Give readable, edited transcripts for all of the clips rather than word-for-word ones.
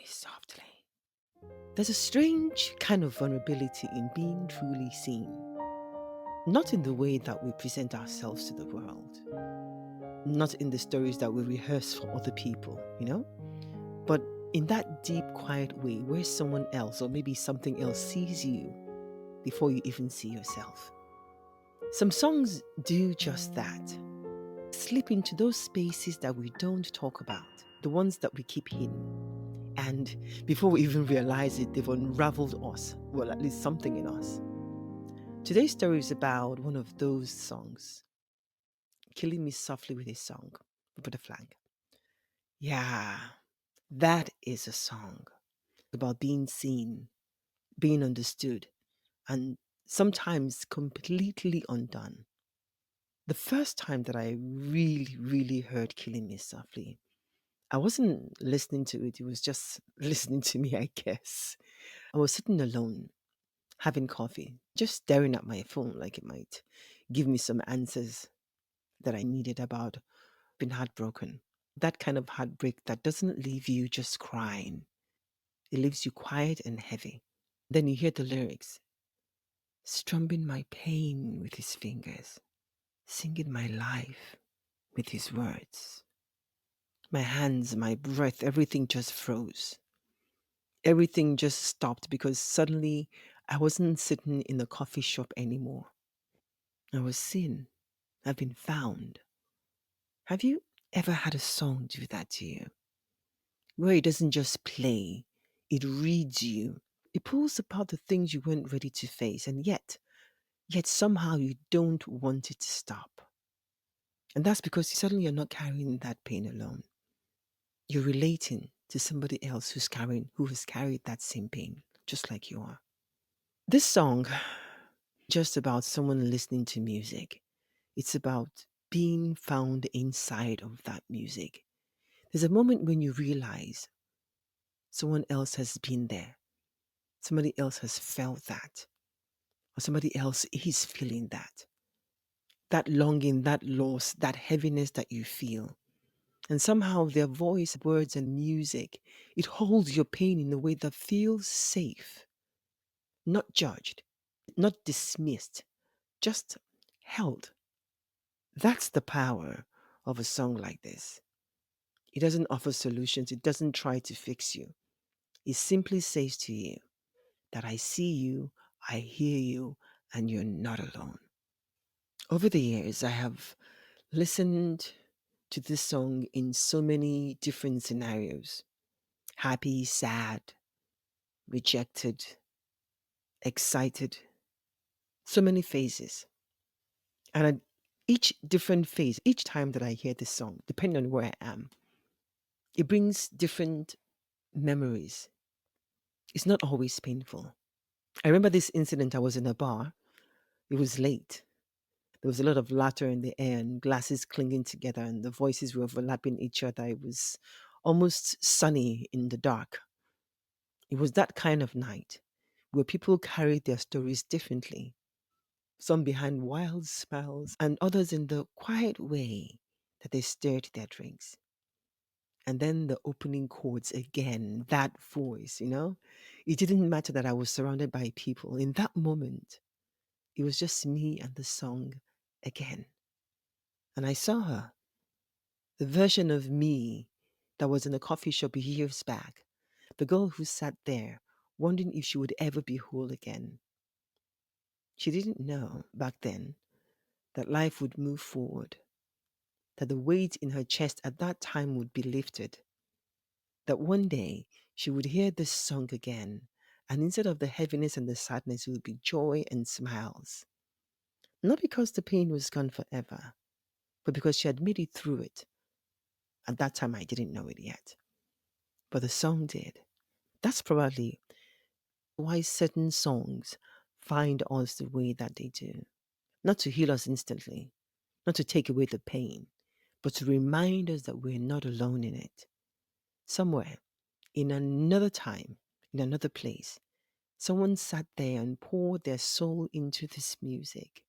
me softly. There's a strange kind of vulnerability in being truly seen, not in the way that we present ourselves to the world, not in the stories that we rehearse for other people, but in that deep, quiet way where someone else or maybe something else sees you before you even see yourself. Some songs do just that. Slip into those spaces that we don't talk about, the ones that we keep hidden. And before we even realize it, they've unraveled us, well, at least something in us. Today's story is about one of those songs, Killing Me Softly with His Song, Roberta Flack. Yeah, that is a song about being seen, being understood, and sometimes completely undone. The first time that I really, really heard Killing Me Softly, I wasn't listening to it, it was just listening to me, I guess. I was sitting alone, having coffee, just staring at my phone like it might give me some answers that I needed about being heartbroken. That kind of heartbreak that doesn't leave you just crying, it leaves you quiet and heavy. Then you hear the lyrics, strumming my pain with his fingers, singing my life with his words. My hands, my breath, everything just froze. Everything just stopped because suddenly I wasn't sitting in a coffee shop anymore. I was seen. I've been found. Have you ever had a song do that to you? Where it doesn't just play, it reads you. It pulls apart the things you weren't ready to face, and yet somehow you don't want it to stop. And that's because suddenly you're not carrying that pain alone. You're relating to somebody else who has carried that same pain, just like you are. This song just about someone listening to music. It's about being found inside of that music. There's a moment when you realize someone else has been there, somebody else has felt that, or somebody else is feeling that. That longing, that loss, that heaviness that you feel. And somehow their voice, words, and music, it holds your pain in a way that feels safe, not judged, not dismissed, just held. That's the power of a song like this. It doesn't offer solutions, it doesn't try to fix you. It simply says to you that I see you, I hear you, and you're not alone. Over the years, I have listened to this song in so many different scenarios: happy, sad, rejected, excited, so many phases. And at each different phase, each time that I hear this song, depending on where I am, it brings different memories. It's not always painful. I remember this incident. I was in a bar. It was late. There was a lot of laughter in the air and glasses clinging together, and the voices were overlapping each other. It was almost sunny in the dark. It was that kind of night where people carried their stories differently, some behind wild smiles, and others in the quiet way that they stirred their drinks. And then the opening chords again, that voice. It didn't matter that I was surrounded by people. In that moment, it was just me and the song again. And I saw her, the version of me that was in a coffee shop years back, the girl who sat there wondering if she would ever be whole again. She didn't know back then that life would move forward, that the weight in her chest at that time would be lifted, that one day she would hear this song again, and instead of the heaviness and the sadness, it would be joy and smiles. Not because the pain was gone forever, but because she had made it through it. At that time, I didn't know it yet, but the song did. That's probably why certain songs find us the way that they do. Not to heal us instantly, not to take away the pain, but to remind us that we're not alone in it. Somewhere, in another time, in another place, someone sat there and poured their soul into this music.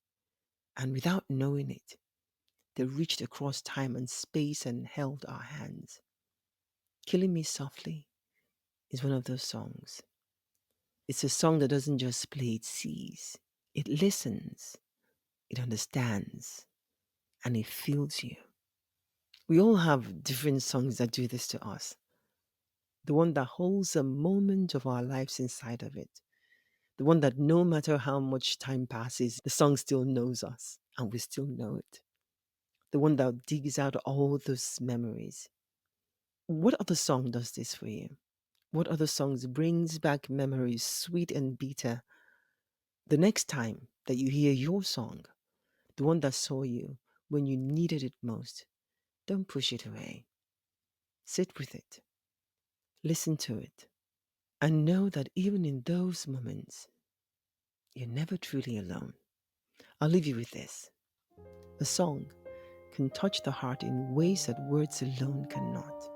And without knowing it, they reached across time and space and held our hands, killing me softly is one of those songs. It's a song that doesn't just play, it sees, it listens, it understands, and it feels you. We all have different songs that do this to us. The one that holds a moment of our lives inside of it. The one that no matter how much time passes, the song still knows us and we still know it. The one that digs out all those memories. What other song does this for you? What other songs brings back memories, sweet and bitter? The next time that you hear your song, the one that saw you when you needed it most, don't push it away. Sit with it, listen to it, and know that even in those moments, you're never truly alone. I'll leave you with this. A song can touch the heart in ways that words alone cannot.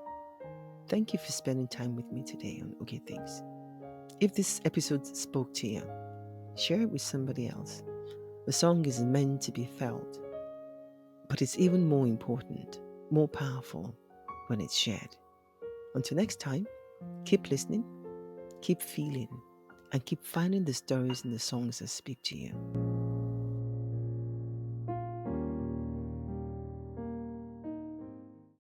Thank you for spending time with me today on Okay Things. If this episode spoke to you, share it with somebody else. A song is meant to be felt, but it's even more important, more powerful when it's shared. Until next time, keep listening, keep feeling, and keep finding the stories in the songs that speak to you.